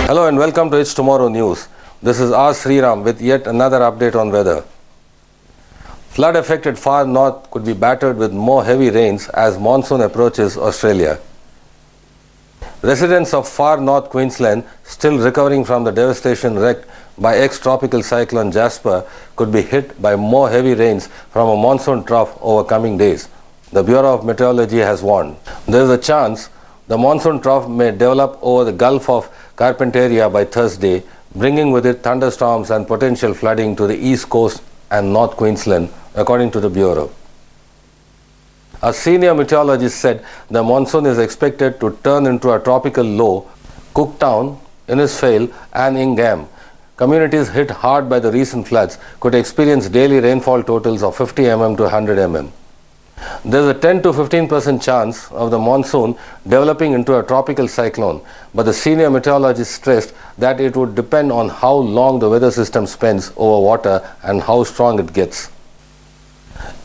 Hello and welcome to It's Tomorrow News. This is R. Sriram with yet another update on weather. Flood affected far north could be battered with more heavy rains as monsoon approaches Australia. Residents of far north Queensland, still recovering from the devastation wreaked by ex-tropical cyclone Jasper, could be hit by more heavy rains from a monsoon trough over coming days, the Bureau of Meteorology has warned. There is a chance the monsoon trough may develop over the Gulf of Carpentaria by Thursday, bringing with it thunderstorms and potential flooding to the east coast and North Queensland, according to the Bureau. A senior meteorologist said the monsoon is expected to turn into a tropical low. Cooktown, Innisfail and Ingham, communities hit hard by the recent floods, could experience daily rainfall totals of 50 mm to 100 mm. There is a 10 to 15% chance of the monsoon developing into a tropical cyclone, but the senior meteorologist stressed that it would depend on how long the weather system spends over water and how strong it gets.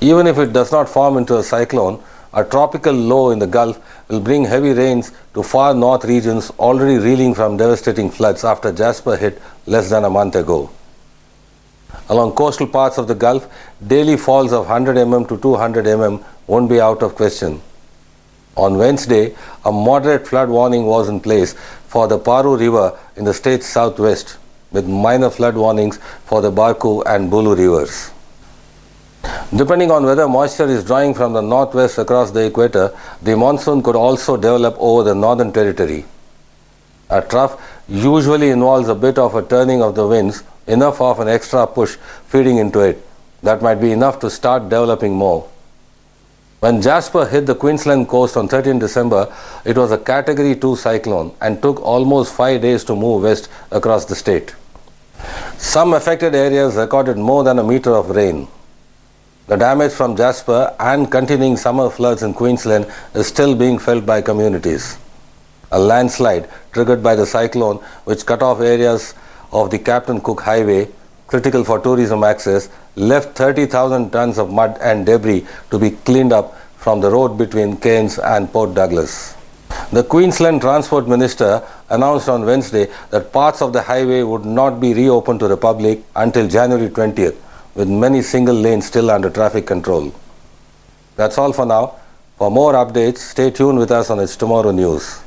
Even if it does not form into a cyclone, a tropical low in the Gulf will bring heavy rains to far north regions already reeling from devastating floods after Jasper hit less than a month ago. Along coastal parts of the Gulf, daily falls of 100 mm to 200 mm won't be out of question. On Wednesday, a moderate flood warning was in place for the Paru River in the state's southwest, with minor flood warnings for the Barku and Bulu rivers. Depending on whether moisture is drawing from the northwest across the equator, the monsoon could also develop over the Northern Territory. A trough usually involves a bit of a turning of the winds, enough of an extra push feeding into it. That might be enough to start developing more. When Jasper hit the Queensland coast on 13 December, it was a Category 2 cyclone and took almost 5 days to move west across the state. Some affected areas recorded more than a meter of rain. The damage from Jasper and continuing summer floods in Queensland is still being felt by communities. A landslide triggered by the cyclone, which cut off areas of the Captain Cook Highway, critical for tourism access, left 30,000 tons of mud and debris to be cleaned up from the road between Cairns and Port Douglas. The Queensland Transport Minister announced on Wednesday that parts of the highway would not be reopened to the public until January 20th, with many single lanes still under traffic control. That's all for now. For more updates, stay tuned with us on It's Tomorrow News.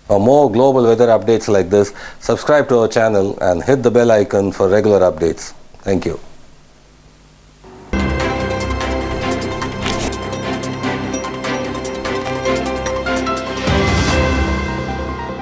For more global weather updates like this, subscribe to our channel and hit the bell icon for regular updates. Thank you.